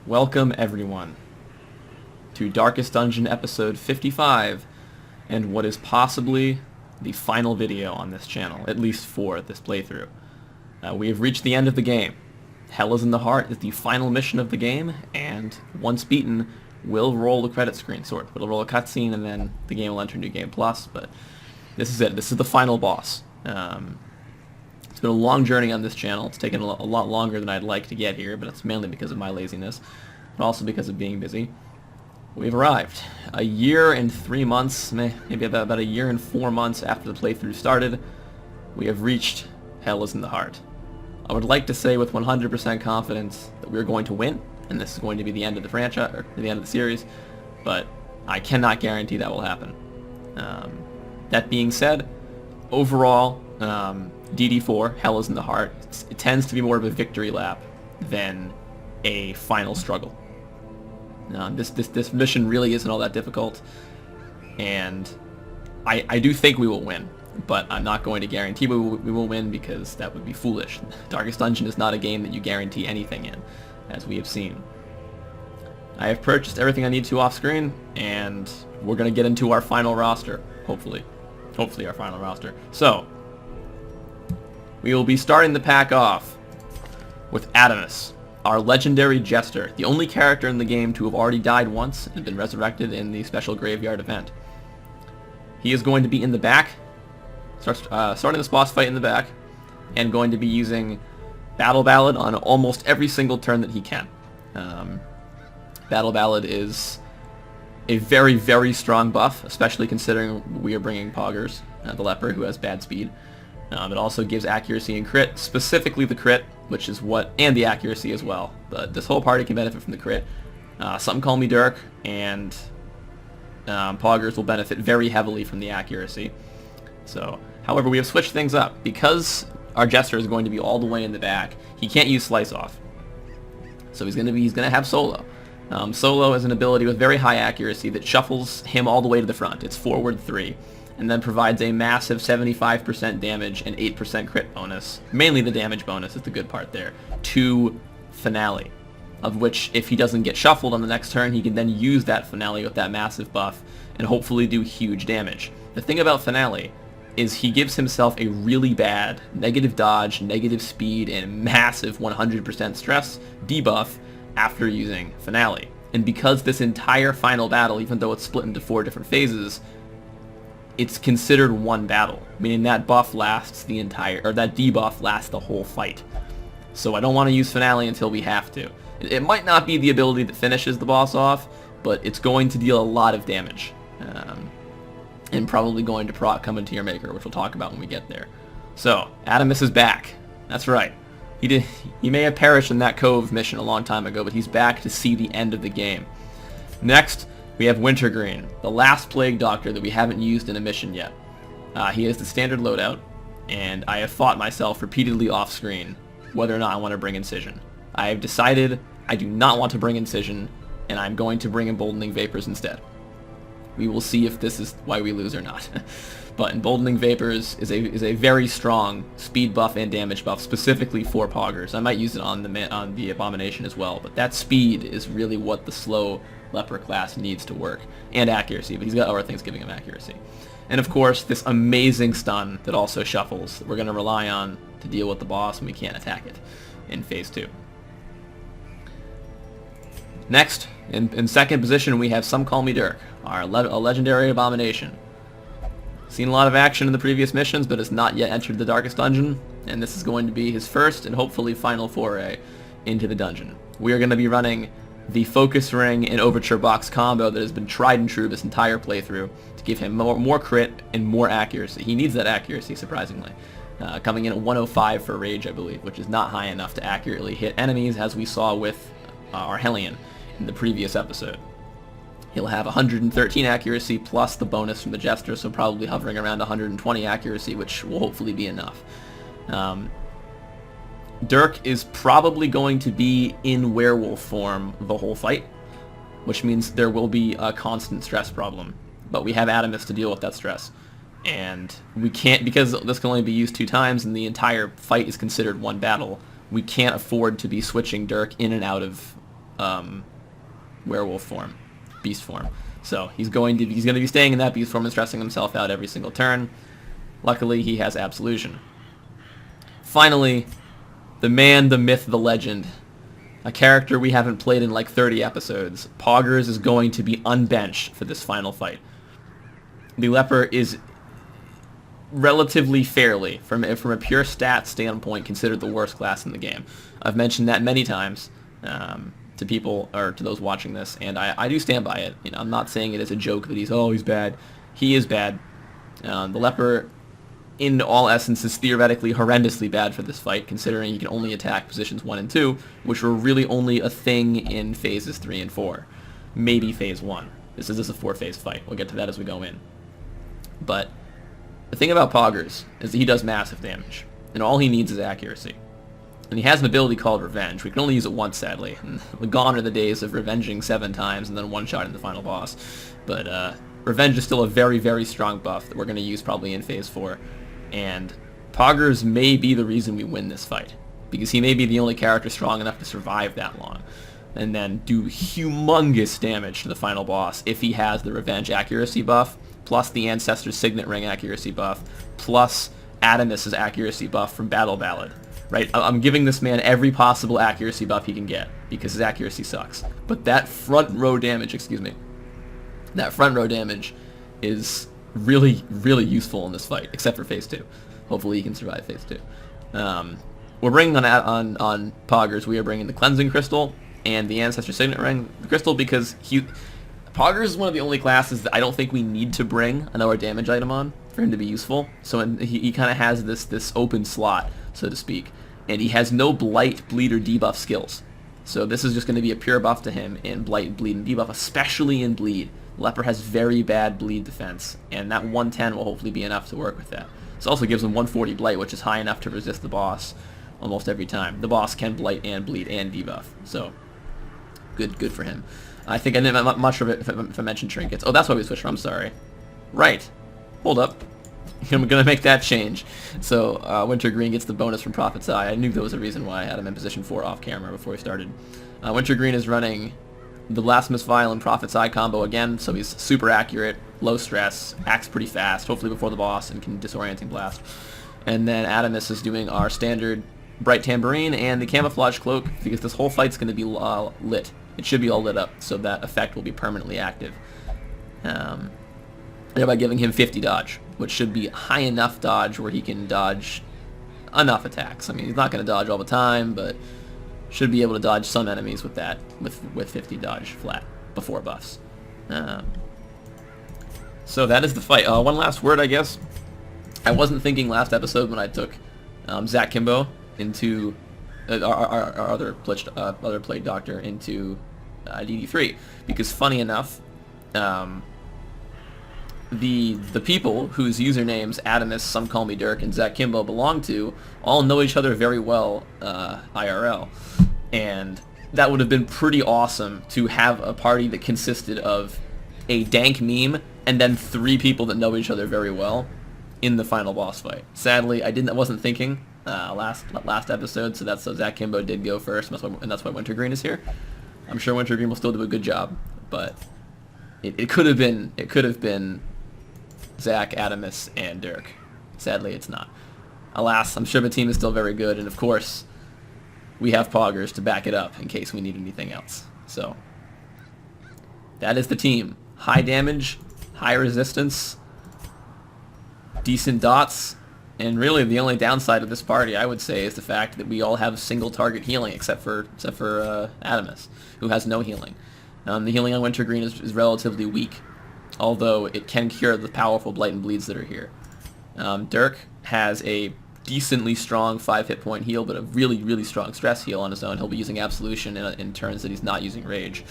Welcome everyone to Darkest Dungeon episode 55 and what is possibly the final video on this channel, at least for this playthrough. We have reached the end of the game. Hell is in the Heart is the final mission of the game, and once beaten, we'll roll the credit screen, sort of. It'll roll a cutscene and then the game will enter New Game Plus, but this is it. This is the final boss. It's been a long journey on this channel. It's taken a lot longer than I'd like to get here, but it's mainly because of my laziness, but also because of being busy. We've arrived. A year and 3 months, maybe about a year and 4 months after the playthrough started, we have reached Hell is in the Heart. I would like to say with 100% confidence that we're going to win, and this is going to be the end of the franchise, or the end of the series, but I cannot guarantee that will happen. That being said, overall, DD4, Hell is in the Heart, it tends to be more of a victory lap than a final struggle. This mission really isn't all that difficult, and I do think we will win, but I'm not going to guarantee we will win because that would be foolish. Darkest Dungeon is not a game that you guarantee anything in, as we have seen. I have purchased everything I need to off screen, and we're going to get into our final roster, hopefully. Hopefully our final roster. So, we will be starting the pack off with Adamis, our legendary jester, the only character in the game to have already died once and been resurrected in the special graveyard event. He is going to be in the back, starting this boss fight in the back, and going to be using Battle Ballad on almost every single turn that he can. Battle Ballad is a very, very strong buff, especially considering we are bringing Poggers, the leper, who has bad speed. It also gives accuracy and crit, specifically the crit, which is and the accuracy as well. But this whole party can benefit from the crit. SomeCallMeDurk and Poggers will benefit very heavily from the accuracy. So, however, we have switched things up. Because our Jester is going to be all the way in the back, he can't use Slice Off. So he's going to have Solo. Solo is an ability with very high accuracy that shuffles him all the way to the front. It's forward 3. And then provides a massive 75% damage and 8% crit bonus. Mainly the damage bonus is the good part there. To Finale. Of which, if he doesn't get shuffled on the next turn, he can then use that Finale with that massive buff and hopefully do huge damage. The thing about Finale is he gives himself a really bad negative dodge, negative speed, and massive 100% stress debuff after using Finale. And because this entire final battle, even though it's split into 4 different phases, it's considered one battle, meaning that buff lasts that debuff lasts the whole fight. So I don't want to use Finale until we have to. It might not be the ability that finishes the boss off, but it's going to deal a lot of damage. And probably going to proc Come Into Your Maker, which we'll talk about when we get there. So, Adamis is back. That's right. He may have perished in that Cove mission a long time ago, but he's back to see the end of the game. Next, we have Wintergreen, the last Plague Doctor that we haven't used in a mission yet. He has the standard loadout, and I have fought myself repeatedly off-screen whether or not I want to bring Incision. I have decided I do not want to bring Incision, and I'm going to bring Emboldening Vapors instead. We will see if this is why we lose or not. But Emboldening Vapors is a very strong speed buff and damage buff, specifically for Poggers. I might use it on the Abomination as well, but that speed is really what the slow leper class needs to work, and accuracy, but he's got other things giving him accuracy. And of course, this amazing stun that also shuffles that we're going to rely on to deal with the boss when we can't attack it in Phase 2. Next, in second position, we have SomeCallMeDurk, a legendary Abomination. Seen a lot of action in the previous missions, but has not yet entered the Darkest Dungeon, and this is going to be his first and hopefully final foray into the dungeon. We are going to be running the Focus Ring and Overture Box combo that has been tried and true this entire playthrough to give him more crit and more accuracy. He needs that accuracy, surprisingly. Coming in at 105 for Rage, I believe, which is not high enough to accurately hit enemies, as we saw with our Hellion in the previous episode. He'll have 113 accuracy plus the bonus from the Jester, so probably hovering around 120 accuracy, which will hopefully be enough. Dirk is probably going to be in werewolf form the whole fight, which means there will be a constant stress problem. But we have Adamis to deal with that stress. And we can't, because this can only be used 2 times and the entire fight is considered one battle, we can't afford to be switching Dirk in and out of werewolf form, beast form. So he's going to be staying in that beast form and stressing himself out every single turn. Luckily, he has Absolution. Finally, the man, the myth, the legend, a character we haven't played in like 30 episodes. Poggers is going to be unbenched for this final fight. The Leper is relatively fairly, from a pure stat standpoint, considered the worst class in the game. I've mentioned that many times to people, or to those watching this, and I do stand by it. You know, I'm not saying it as a joke that he's bad. He is bad. The Leper, in all essence, is theoretically horrendously bad for this fight, considering he can only attack positions 1 and 2, which were really only a thing in phases 3 and 4. Maybe phase 1. This is a 4-phase fight. We'll get to that as we go in. But the thing about Poggers is that he does massive damage, and all he needs is accuracy. And he has an ability called Revenge. We can only use it once, sadly. And gone are the days of revenging 7 times and then one-shot in the final boss. But Revenge is still a very, very strong buff that we're going to use probably in phase 4. And Poggers may be the reason we win this fight, because he may be the only character strong enough to survive that long, and then do humongous damage to the final boss if he has the Revenge accuracy buff, plus the Ancestor's Signet Ring accuracy buff, plus Adamis' accuracy buff from Battle Ballad. Right? I'm giving this man every possible accuracy buff he can get, because his accuracy sucks. But that front row damage, is really, really useful in this fight, except for phase 2. Hopefully he can survive phase 2. We're bringing on Poggers, we are bringing the Cleansing Crystal and the Ancestor Signet Ring Crystal, because Poggers is one of the only classes that I don't think we need to bring another damage item on for him to be useful. So he kind of has this open slot, so to speak, and he has no Blight, Bleed, or Debuff skills. So this is just going to be a pure buff to him in Blight, Bleed, and Debuff, especially in Bleed. Leper has very bad Bleed defense, and that 110 will hopefully be enough to work with that. This also gives him 140 Blight, which is high enough to resist the boss almost every time. The boss can Blight and Bleed and Debuff, so good for him. I think I didn't much of it if I mentioned Trinkets. Oh, that's why we switched from, I'm sorry. Right. Hold up. I'm going to make that change. So Wintergreen gets the bonus from Prophet's Eye. I knew there was a reason why I had him in position 4 off camera before we started. Wintergreen is running the Blasphemous Vial and Prophet's Eye combo again, so he's super accurate, low stress, acts pretty fast, hopefully before the boss, and can Disorienting Blast. And then Adamis is doing our standard Bright Tambourine and the Camouflage Cloak, because this whole fight's going to be lit. It should be all lit up, so that effect will be permanently active. Thereby giving him 50 dodge, which should be high enough dodge where he can dodge enough attacks. I mean, he's not going to dodge all the time, but should be able to dodge some enemies with that, with 50 dodge flat before buffs. So that is the fight. One last word, I guess. I wasn't thinking last episode when I took Zach Kimbo into our other played doctor into DD3, because funny enough, the people whose usernames Adamis, SomeCallMeDurk, and Zach Kimbo belong to all know each other very well IRL, and that would have been pretty awesome to have a party that consisted of a dank meme and then 3 people that know each other very well in the final boss fight. Sadly, I wasn't thinking last episode, so Zach Kimbo did go first, and that's why Wintergreen is here. I'm sure Wintergreen will still do a good job, but it could have been Zach, Adamis, and Dirk. Sadly, it's not. Alas, I'm sure the team is still very good, and of course, we have Poggers to back it up in case we need anything else. So, that is the team. High damage, high resistance, decent dots, and really the only downside of this party, I would say, is the fact that we all have single target healing, except for Adamis, who has no healing. The healing on Wintergreen is relatively weak, although it can cure the powerful Blight and Bleeds that are here. Dirk has a decently strong 5 hit point heal, but a really, really strong stress heal on his own. He'll be using Absolution in turns that he's not using Rage.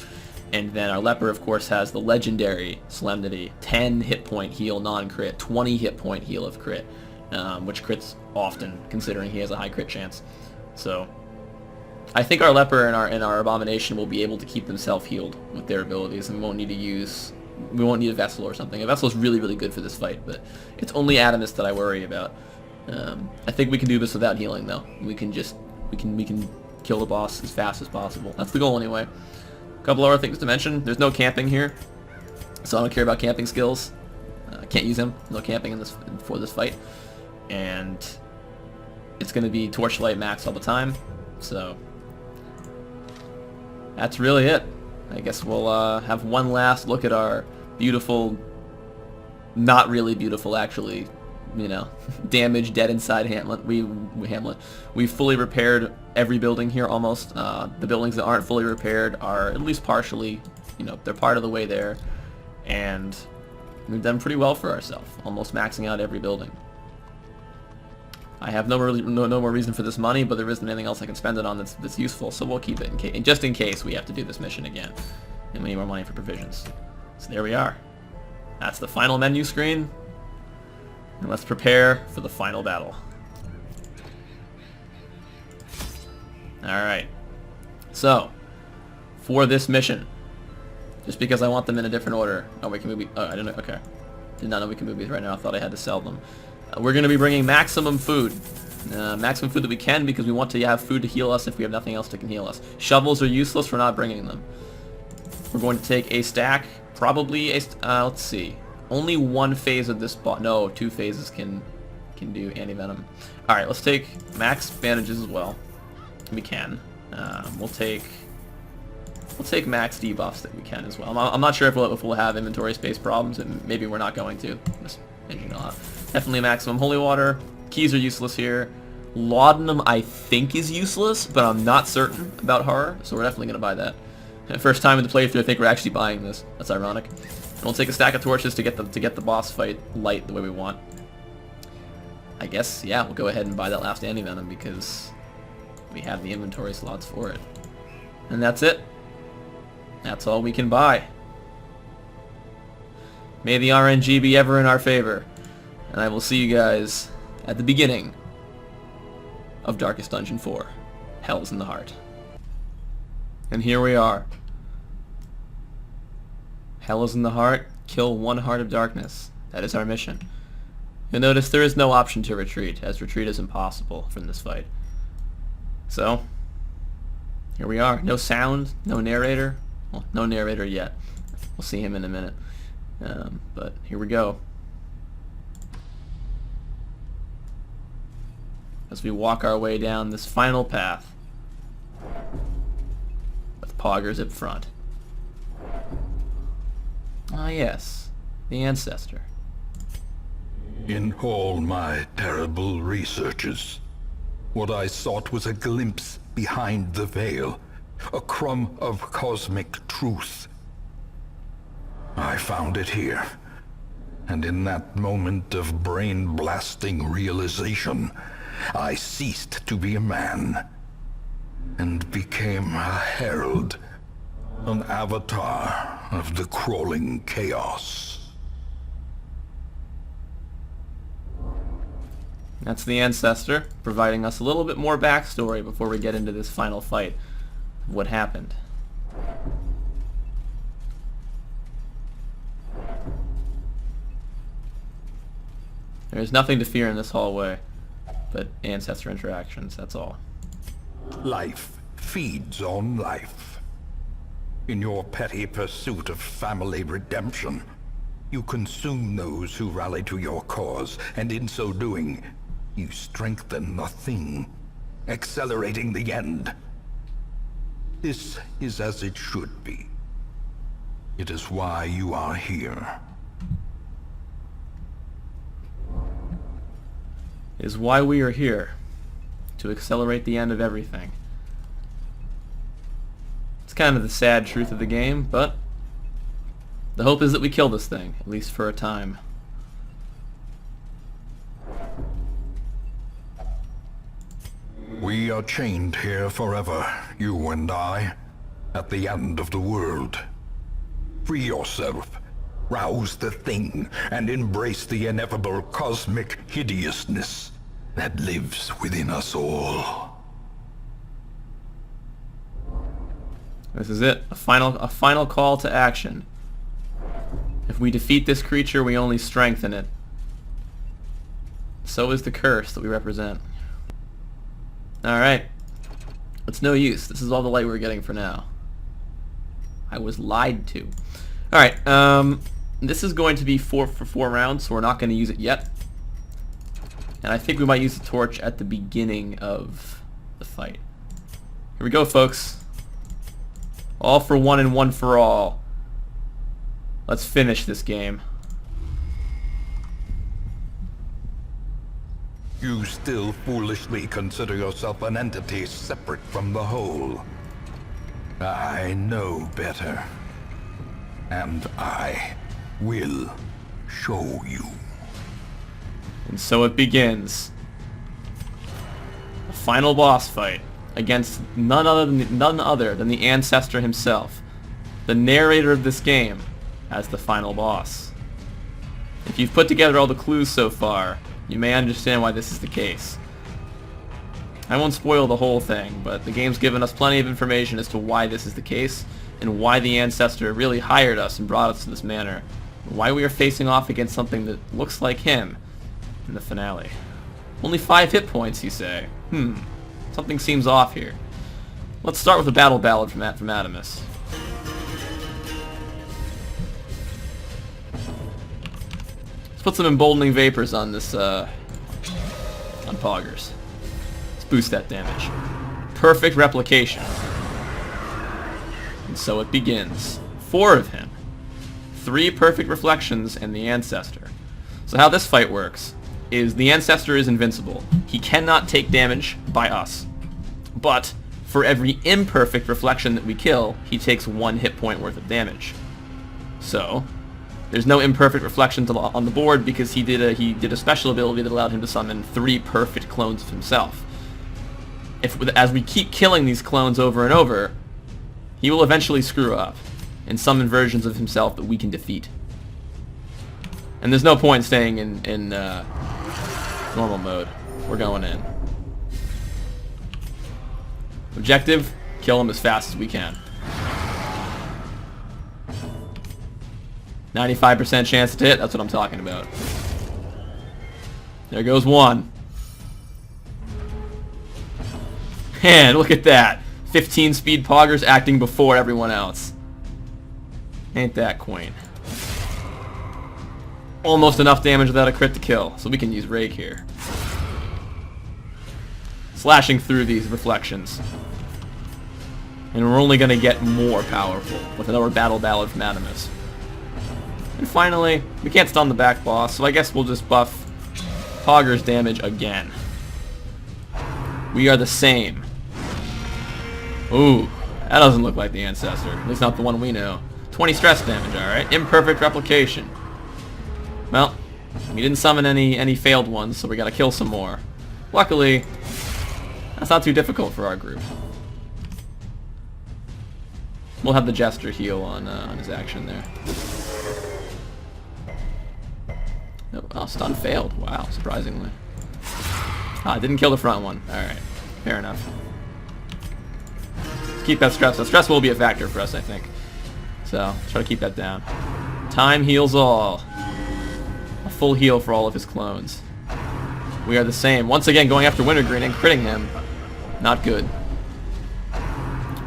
And then our Leper, of course, has the legendary Solemnity, 10 hit point heal non-crit, 20 hit point heal of crit, which crits often, considering he has a high crit chance. So I think our Leper and our Abomination will be able to keep themselves healed with their abilities, and we won't need a Vessel or something. A Vessel is really, really good for this fight, but it's only Adamis that I worry about. I think we can do this without healing, though. We can kill the boss as fast as possible. That's the goal anyway. A couple other things to mention. There's no camping here, so I don't care about camping skills. Can't use them. No camping in this for this fight. And it's going to be torchlight max all the time. So that's really it. I guess we'll have one last look at our beautiful, not really beautiful actually, you know, damaged, dead inside hamlet. We fully repaired every building here almost. The buildings that aren't fully repaired are at least partially, you know, they're part of the way there, and we've done pretty well for ourselves, almost maxing out every building. I have no more reason for this money, but there isn't anything else I can spend it on that's useful, so we'll keep it just in case we have to do this mission again, and we need more money for provisions. So there we are. That's the final menu screen, and let's prepare for the final battle. Alright, so for this mission, just because I want them in a different order. Oh, we can move. Oh, I didn't know. Okay, did not know we can move these right now. I thought I had to sell them. We're going to be bringing maximum food. Maximum food that we can, because we want to have food to heal us if we have nothing else that can heal us. Shovels are useless. We're not bringing them. We're going to take a stack. Probably a... let's see. Only one phase of this boss. No, 2 phases can do anti-venom. Alright, let's take max bandages as well. We can. We'll take max debuffs that we can as well. I'm not sure if we'll have inventory space problems, and maybe we're not going to. Definitely maximum holy water. Keys are useless here. Laudanum I think is useless, but I'm not certain about horror, so we're definitely going to buy that. First time in the playthrough, I think we're actually buying this. That's ironic. And we'll take a stack of torches to get the boss fight light the way we want. I guess, yeah, we'll go ahead and buy that last anti-venom because we have the inventory slots for it. And that's it. That's all we can buy. May the RNG be ever in our favor. And I will see you guys at the beginning of Darkest Dungeon 4. Hell's in the Heart. And here we are. Hell is in the heart. Kill 1 heart of darkness. That is our mission. You'll notice there is no option to retreat, as retreat is impossible from this fight. So, here we are. No sound, no narrator. Well, no narrator yet. We'll see him in a minute. But here we go. As we walk our way down this final path with Poggers up front. Ah yes, the ancestor. In all my terrible researches, what I sought was a glimpse behind the veil, a crumb of cosmic truth. I found it here, and in that moment of brain-blasting realization, I ceased to be a man, and became a herald, an avatar of the crawling chaos. That's the ancestor, providing us a little bit more backstory before we get into this final fight of what happened. There's nothing to fear in this hallway, but ancestor interactions, that's all. Life feeds on life. In your petty pursuit of family redemption, you consume those who rally to your cause, and in so doing, you strengthen the thing, accelerating the end. This is as it should be. It is why you are here. It is why we are here, to accelerate the end of everything. It's kind of the sad truth of the game, but the hope is that we kill this thing, at least for a time. We are chained here forever, you and I, at the end of the world. Free yourself, rouse the thing, and embrace the ineffable cosmic hideousness that lives within us all. This is it, a final call to action. If we defeat this creature, we only strengthen it. So is the curse that we represent. Alright, It's no use. This is all the light we're getting for now. I was lied to. Alright, this is going to be 4 for 4 rounds, so we're not going to use it yet. And I think we might use the torch at the beginning of the fight. Here we go, folks. All for one and one for all. Let's finish this game. You still foolishly consider yourself an entity separate from the whole. I know better. And I will show you. And so it begins. The final boss fight against none other than the Ancestor himself, the narrator of this game, as the final boss. If you've put together all the clues so far, you may understand why this is the case. I won't spoil the whole thing, but the game's given us plenty of information as to why this is the case, and why the Ancestor really hired us and brought us to this manor, and why we are facing off against something that looks like him in the finale. Only 5 hit points, you say? Something seems off here. Let's start with a battle ballad from Adamis. Let's put some emboldening vapors on this, on Poggers. Let's boost that damage. Perfect replication. And so it begins. 4 of him. 3 perfect reflections and the Ancestor. So how this fight works is the Ancestor is invincible. He cannot take damage by us. But for every imperfect reflection that we kill, he takes 1 hit point worth of damage. So there's no imperfect reflections on the board because he did a special ability that allowed him to summon 3 perfect clones of himself. As we keep killing these clones over and over, he will eventually screw up and summon versions of himself that we can defeat. And there's no point staying in normal mode. We're going in. Objective, kill him as fast as we can. 95% chance to hit, that's what I'm talking about. There goes 1. And look at that. 15 speed Poggers acting before everyone else. Ain't that quaint. Almost enough damage without a crit to kill, so we can use Rake here. Slashing through these reflections. And we're only going to get more powerful with another battle ballad from Adamis. And finally, we can't stun the back boss, so I guess we'll just buff Poggers damage again. We are the same. Ooh, that doesn't look like the Ancestor. At least not the one we know. 20 stress damage, alright. Imperfect replication. Well, we didn't summon any failed ones, so we gotta kill some more. Luckily, that's not too difficult for our group. We'll have the Jester heal on his action there. Oh, stun failed. Wow, surprisingly. Ah, didn't kill the front one. Alright, fair enough. Let's keep that stress. The stress will be a factor for us, I think. So, let's try to keep that down. Time heals all. A full heal for all of his clones. We are the same. Once again, going after Wintergreen and critting him. Not good.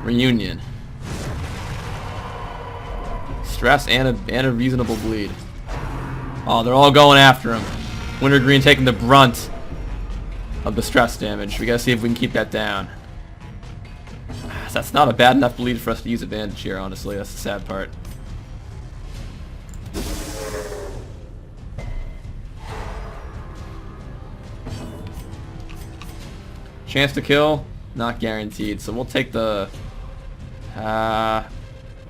Reunion. Stress and a reasonable bleed. Oh, they're all going after him. Wintergreen taking the brunt of the stress damage. We gotta see if we can keep that down. That's not a bad enough bleed for us to use advantage here, honestly. That's the sad part. Chance to kill? Not guaranteed. So we'll take the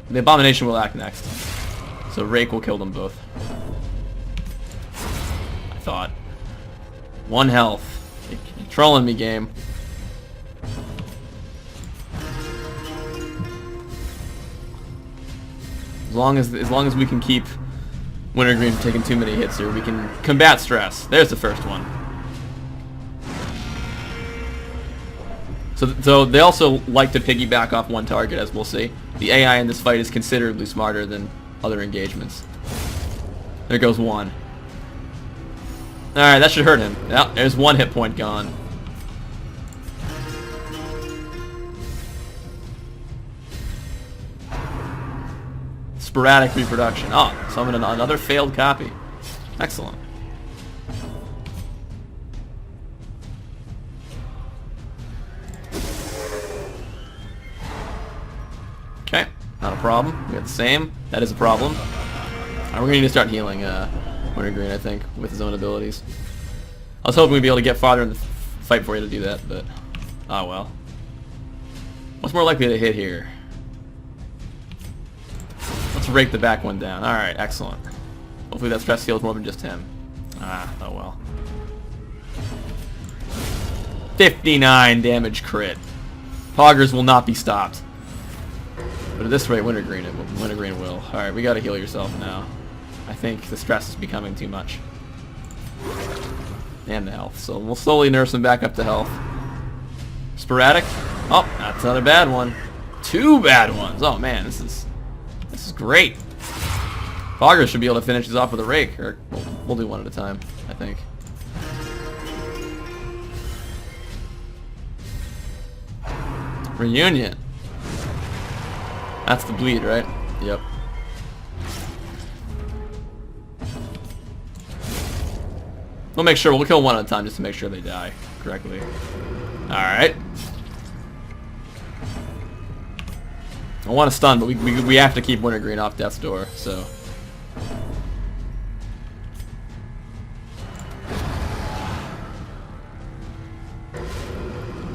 Abomination will act next. So Rake will kill them both. I thought. 1 health. You're trolling me, game. As long as we can keep Wintergreen from taking too many hits here, we can combat stress. There's the first one. So they also like to piggyback off one target, as we'll see. The AI in this fight is considerably smarter than other engagements. There goes 1. Alright, that should hurt him. Yep, there's 1 hit point gone. sporadic reproduction. Oh, summon another failed copy. Excellent. Okay, not a problem. We got the same. That is a problem. Alright, we're gonna need to start healing Wintergreen, I think, with his own abilities. I was hoping we'd be able to get farther in the fight for you to do that, but oh well. What's more likely to hit here? Let's rake the back one down. Alright, excellent. Hopefully that stress heals more than just him. Ah, oh well. 59 damage crit. Poggers will not be stopped. But at this rate, Wintergreen will. Alright, we gotta heal yourself now. I think the stress is becoming too much. And the health. So we'll slowly nurse him back up to health. Sporadic. Oh, that's another bad one. 2 bad ones. Oh man, this is great. Poggers should be able to finish these off with a rake, or we'll do one at a time, I think. Reunion. That's the bleed, right? Yep. We'll make sure, we'll kill one at a time just to make sure they die correctly. Alright. I want to stun, but we have to keep Wintergreen off death's door, so.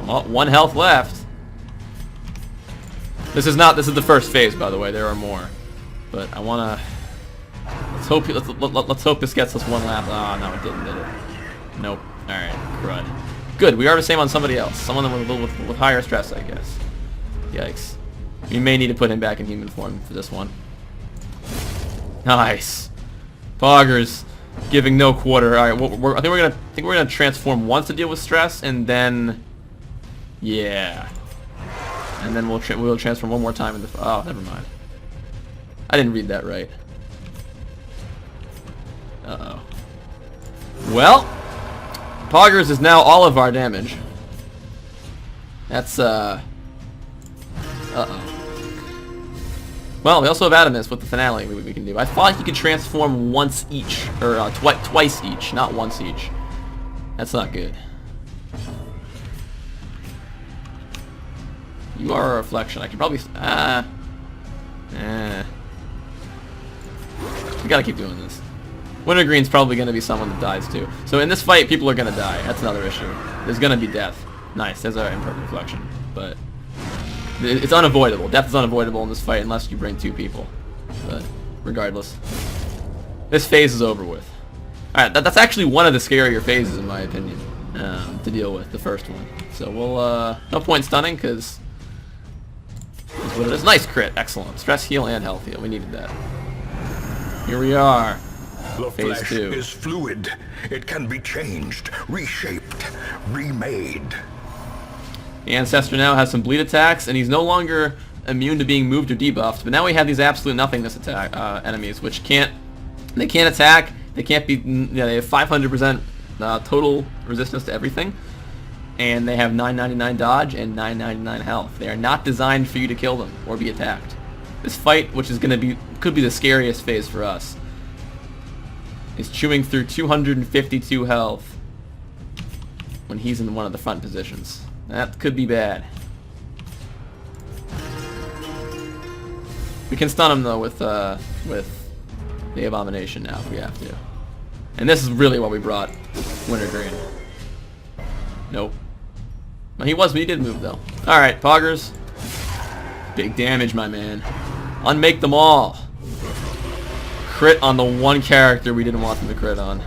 Oh, 1 health left. This is the first phase, by the way. There are more, but I wanna. Let's hope this gets us 1 lap. Oh no, it didn't, did it? Nope. All right, crud. Good. We are the same on somebody else. Someone with higher stress, I guess. Yikes. We may need to put him back in human form for this one. Nice. Poggers giving no quarter. All right. I think we're gonna transform once to deal with stress, and then yeah. And then we'll transform one more time in the. Oh, never mind. I didn't read that right. Uh-oh. Well, Poggers is now all of our damage. That's uh-oh. Well, we also have Adamis with the finale we can do. I thought he could transform once each, or twice each, not once each. That's not good. You are a reflection. I could probably... We gotta keep doing this. Wintergreen's probably gonna be someone that dies too. So in this fight, people are gonna die. That's another issue. There's gonna be death. Nice, there's our imperfect reflection. But it's unavoidable. Death is unavoidable in this fight unless you bring 2 people. But regardless, this phase is over with. Alright, that's actually one of the scarier phases in my opinion to deal with, the first one. So we'll, no point stunning because that's what it is. Nice crit, excellent. Stress heal and health heal, we needed that. Here we are. The Phase flesh 2. is fluid. It can be changed, reshaped, remade. The Ancestor now has some bleed attacks, and he's no longer immune to being moved or debuffed. But now we have these absolute nothingness attack enemies, which can't attack. They can't be. Yeah, they have 500% total resistance to everything, and they have 999 dodge and 999 health. They are not designed for you to kill them or be attacked. This fight, which is could be the scariest phase for us, is chewing through 252 health when he's in one of the front positions. That could be bad. We can stun him though with the Abomination now if we have to. And this is really what we brought Wintergreen. Nope. No, he did move though. Alright, Poggers. Big damage, my man. Unmake them all. Crit on the one character we didn't want them to crit on.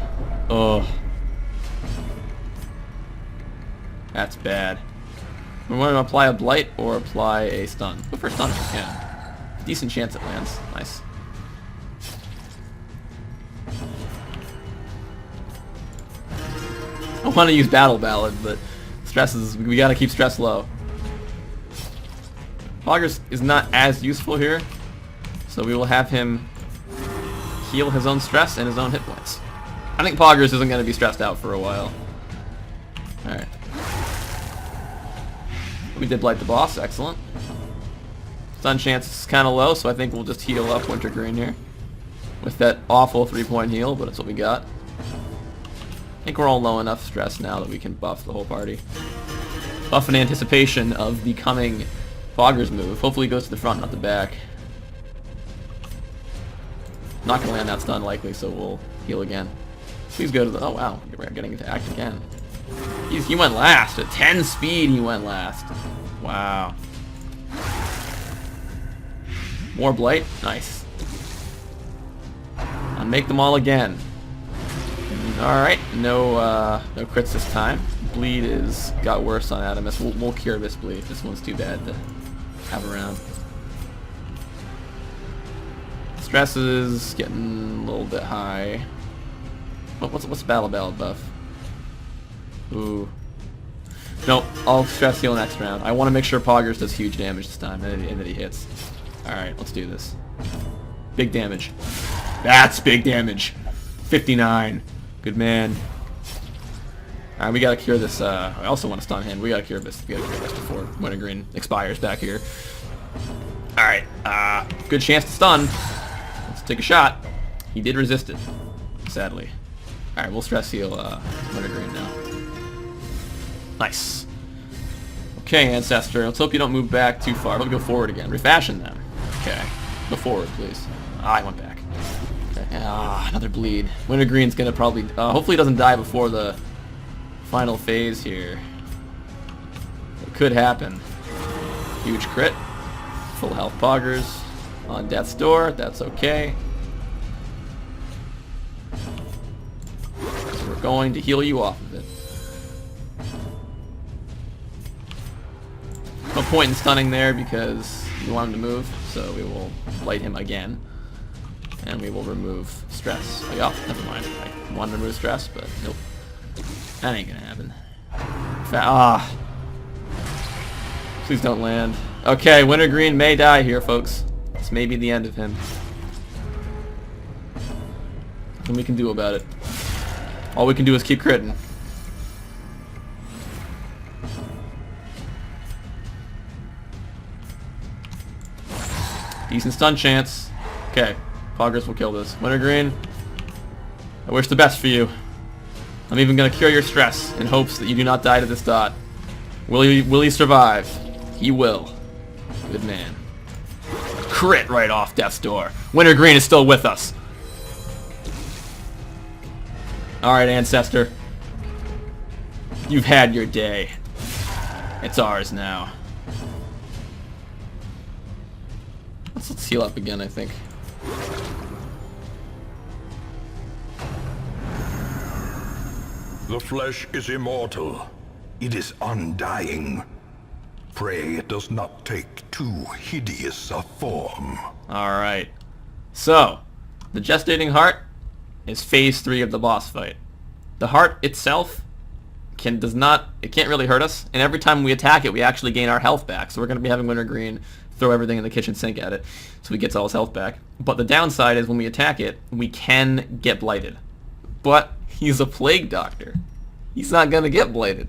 Ugh. That's bad. We want to apply a blight or apply a stun. Go for a stun if you can. Decent chance it lands. Nice. I want to use Battle Ballad, but we gotta keep stress low. Poggers is not as useful here, so we will have him heal his own stress and his own hit points. I think Poggers isn't going to be stressed out for a while. Alright. We did blight the boss, excellent. Stun chance is kind of low, so I think we'll just heal up Wintergreen here. With that awful 3-point heal, but it's what we got. I think we're all low enough stress now that we can buff the whole party. Buff in anticipation of the coming Poggers move. Hopefully he goes to the front, not the back. Not going to land that stun likely, so we'll heal again. Please go to the... Oh wow, we're getting to act again. He went last. At 10 speed he went last. Wow. More Blight? Nice. I'll make them all again. Alright, no crits this time. Bleed got worse on Adamis. We'll cure this bleed. This one's too bad to have around. Stress is getting a little bit high. What's Battle buff? Ooh. Nope, I'll stress heal next round. I want to make sure Poggers does huge damage this time and that he hits. Alright, let's do this. Big damage. That's big damage. 59. Good man. Alright, we gotta cure this. I also want to stun him. We gotta cure this. We gotta cure this before Wintergreen expires back here. Alright, good chance to stun. Let's take a shot. He did resist it, sadly. Alright, we'll stress heal Wintergreen now. Nice. Okay, Ancestor. Let's hope you don't move back too far. Let's go forward again. Refashion them. Okay. Go forward, please. Ah, I went back. Okay. Ah, another bleed. Wintergreen's gonna probably... hopefully he doesn't die before the final phase here. It could happen. Huge crit. Full health Poggers. On death's door. That's okay. So we're going to heal you off of it. No point in stunning there because we want him to move, so we will blight him again. And we will remove stress. Oh, yeah, never mind. I wanted to remove stress, but nope. That ain't gonna happen. Please don't land. Okay, Wintergreen may die here, folks. This may be the end of him. Nothing we can do about it. All we can do is keep critting. Decent stun chance. Okay, Poggers will kill this. Wintergreen, I wish the best for you. I'm even gonna cure your stress in hopes that you do not die to this dot. Will he survive? He will. Good man. Crit right off death's door. Wintergreen is still with us. Alright, Ancestor. You've had your day. It's ours now. Let's heal up again, I think. The flesh is immortal. It is undying. Pray it does not take too hideous a form. Alright. So, the gestating heart is phase 3 of the boss fight. The heart itself can't really hurt us, and every time we attack it, we actually gain our health back. So we're going to be having Wintergreen throw everything in the kitchen sink at it, so he gets all his health back. But the downside is when we attack it, we can get blighted. But he's a plague doctor. He's not going to get blighted.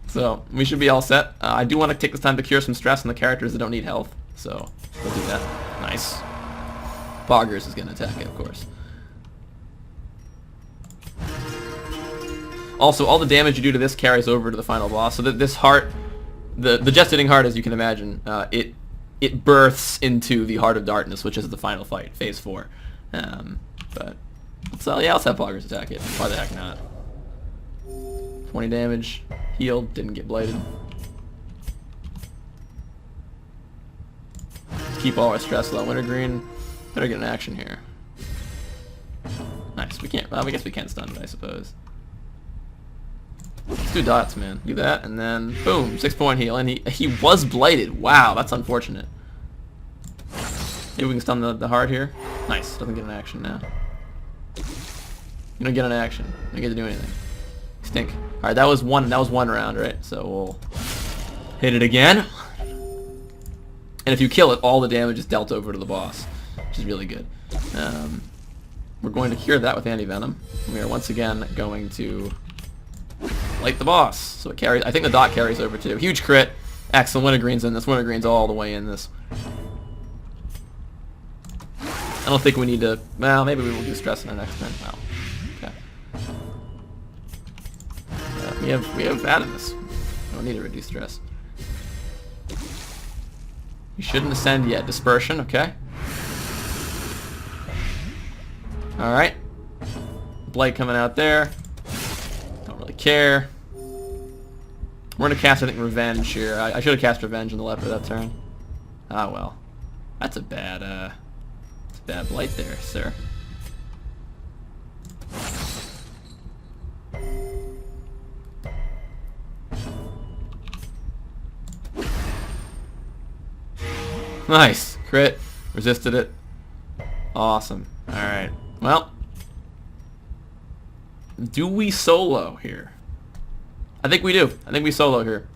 So we should be all set. I do want to take this time to cure some stress on the characters that don't need health, so we'll do that. Nice. Poggers is going to attack it, of course. Also, all the damage you do to this carries over to the final boss, so that this heart, the gestating heart, as you can imagine, it births into the Heart of Darkness, which is the final fight, phase 4. But yeah, let's have Poggers attack it. Why the heck not? 20 damage, healed, didn't get blighted. Keep all our stress low. Wintergreen, better get an action here. Nice. We can't. Well, I guess we can stun it, I suppose. Let's do dots, man. Do that, and then boom, 6-point heal, and he was blighted. Wow, that's unfortunate. Maybe we can stun the heart here. Nice. Doesn't get an action now. You don't get an action. You don't get to do anything. Stink. All right, that was one round, right? So we'll hit it again. And if you kill it, all the damage is dealt over to the boss, which is really good. We're going to cure that with anti-venom. We are once again going to light the boss. So it carries. I think the dot carries over too. Huge crit. Excellent. Wintergreen's in this. Wintergreen's all the way in this. I don't think we need to... Well, maybe we will do stress in our next turn. Well, okay. We have Adamis. We don't need to reduce stress. You shouldn't ascend yet. Dispersion, okay. Alright. Blight coming out there. Don't really care. We're gonna cast, I think, Revenge here. I should have cast Revenge on the leper that turn. Ah, well. That's a bad blight there, sir. Nice. Crit. Resisted it. Awesome. Alright. Well. Do we solo here? I think we do. I think we solo here.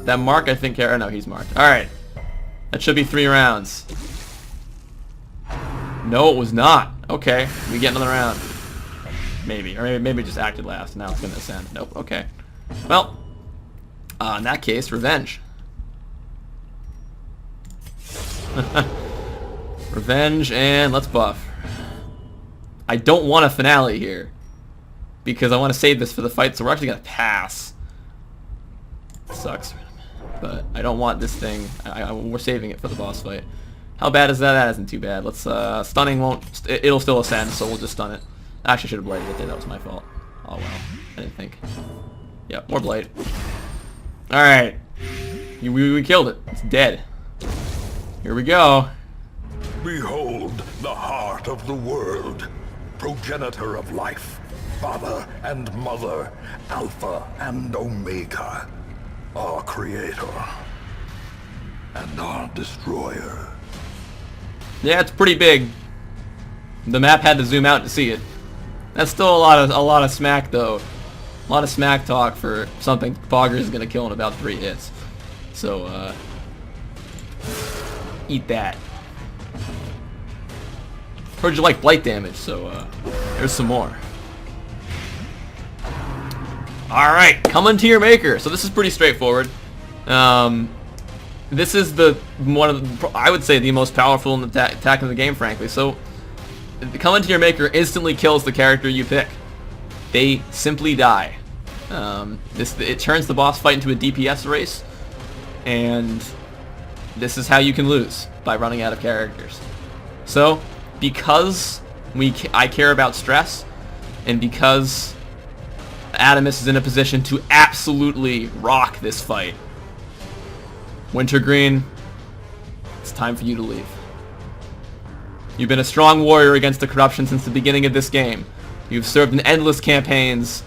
That Mark, I think... Or no, he's marked. Alright. That should be 3 rounds. No, it was not. Okay. We get another round. Maybe. Or maybe just acted last. Now it's going to ascend. Nope. Okay. Well. In that case, Revenge. Revenge, and let's buff. I don't want a finale here, because I want to save this for the fight, so we're actually going to pass. Sucks. But I don't want this thing. We're saving it for the boss fight. How bad is that? That isn't too bad. Let's, stunning won't... It'll still ascend, so we'll just stun it. I actually should have blighted it there. That was my fault. Oh, well. I didn't think. Yep, more blight. Alright. We killed it. It's dead. Here we go. Behold the heart of the world, progenitor of life, father and mother, alpha and omega, our creator and our destroyer. Yeah, it's pretty big. The map had to zoom out to see it. That's still a lot of smack though. A lot of smack talk for something Poggers is gonna kill in about 3 hits. So eat that. Heard you like blight damage, so there's some more. Alright, coming to your maker. So this is pretty straightforward. This is I would say the most powerful attack in the game, frankly. So coming to your maker instantly kills the character you pick. They simply die. It turns the boss fight into a DPS race, and this is how you can lose, by running out of characters. So because I care about stress, and because Adamis is in a position to absolutely rock this fight, Wintergreen, it's time for you to leave. You've been a strong warrior against the corruption since the beginning of this game. You've served in endless campaigns,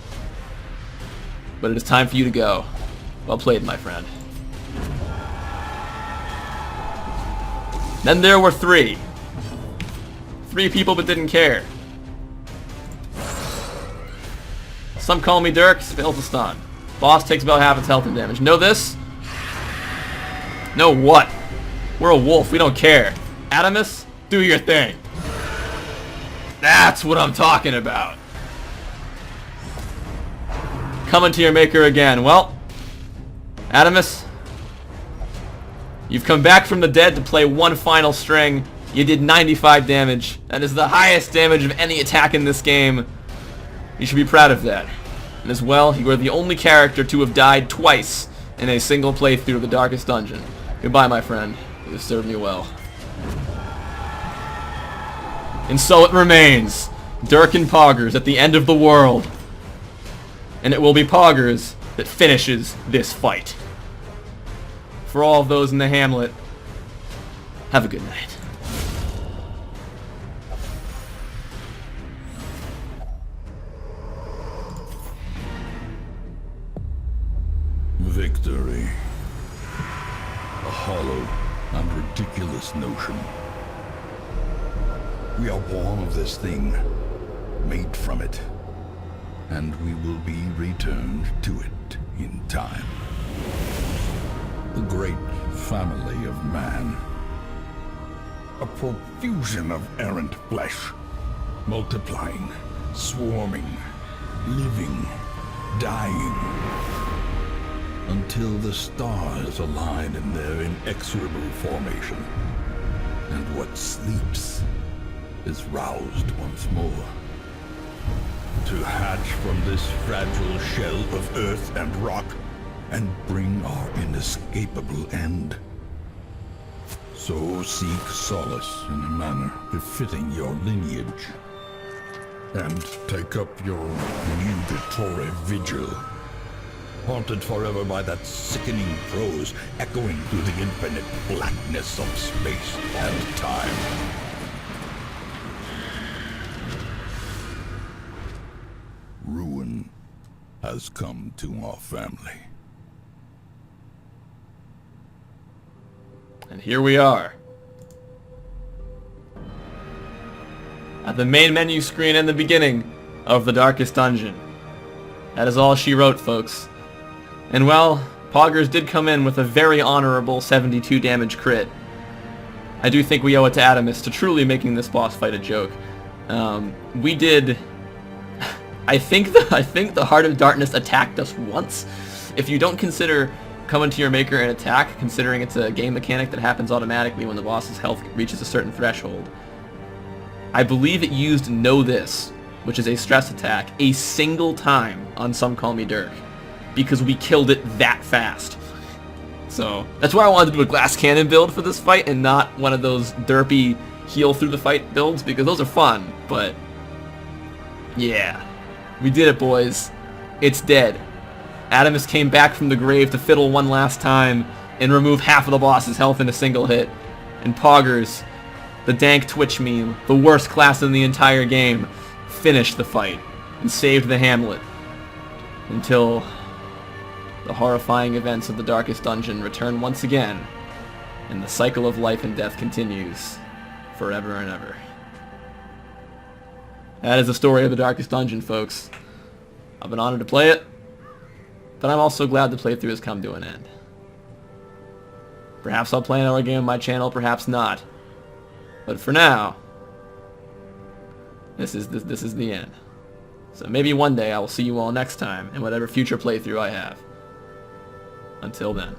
but it is time for you to go. Well played, my friend. Then there were 3. 3 people but didn't care. SomeCallMeDurk fails to stun. Boss takes about half its health and damage. Know this? Know what? We're a wolf. We don't care. Adamis, do your thing. That's what I'm talking about. Coming to your maker again. Well, Adamis, you've come back from the dead to play one final string. You did 95 damage. That is the highest damage of any attack in this game. You should be proud of that. And as well, you are the only character to have died twice in a single playthrough of the Darkest Dungeon. Goodbye, my friend. You have served me well. And so it remains. Durk and Poggers at the end of the world. And it will be Poggers that finishes this fight. For all of those in the hamlet, have a good night. Victory. A hollow and ridiculous notion. We are born of this thing, made from it, and we will be returned to it in time. The great family of man. A profusion of errant flesh, multiplying, swarming, living, dying, until the stars align in their inexorable formation, and what sleeps is roused once more. To hatch from this fragile shell of earth and rock and bring our inescapable end. So seek solace in a manner befitting your lineage, and take up your nugatory vigil, haunted forever by that sickening prose echoing through the infinite blackness of space and time. Ruin has come to our family. And here we are. At the main menu screen in the beginning of The Darkest Dungeon. That is all she wrote, folks. And well, Poggers did come in with a very honorable 72 damage crit. I do think we owe it to Adamis to truly making this boss fight a joke. We did... I think the Heart of Darkness attacked us once. If you don't consider coming to your maker and attack, considering it's a game mechanic that happens automatically when the boss's health reaches a certain threshold, I believe it used Know This, which is a stress attack, a single time on SomeCallMeDurk, because we killed it that fast. So that's why I wanted to do a glass cannon build for this fight and not one of those derpy heal through the fight builds, because those are fun, but yeah. We did it, boys. It's dead. Adamis came back from the grave to fiddle one last time and remove half of the boss's health in a single hit. And Poggers, the dank Twitch meme, the worst class in the entire game, finished the fight and saved the hamlet until the horrifying events of the Darkest Dungeon return once again, and the cycle of life and death continues forever and ever. That is the story of the Darkest Dungeon, folks. I've been honored to play it, but I'm also glad the playthrough has come to an end. Perhaps I'll play another game on my channel, perhaps not. But for now, this is the end. So maybe one day I will see you all next time in whatever future playthrough I have. Until then.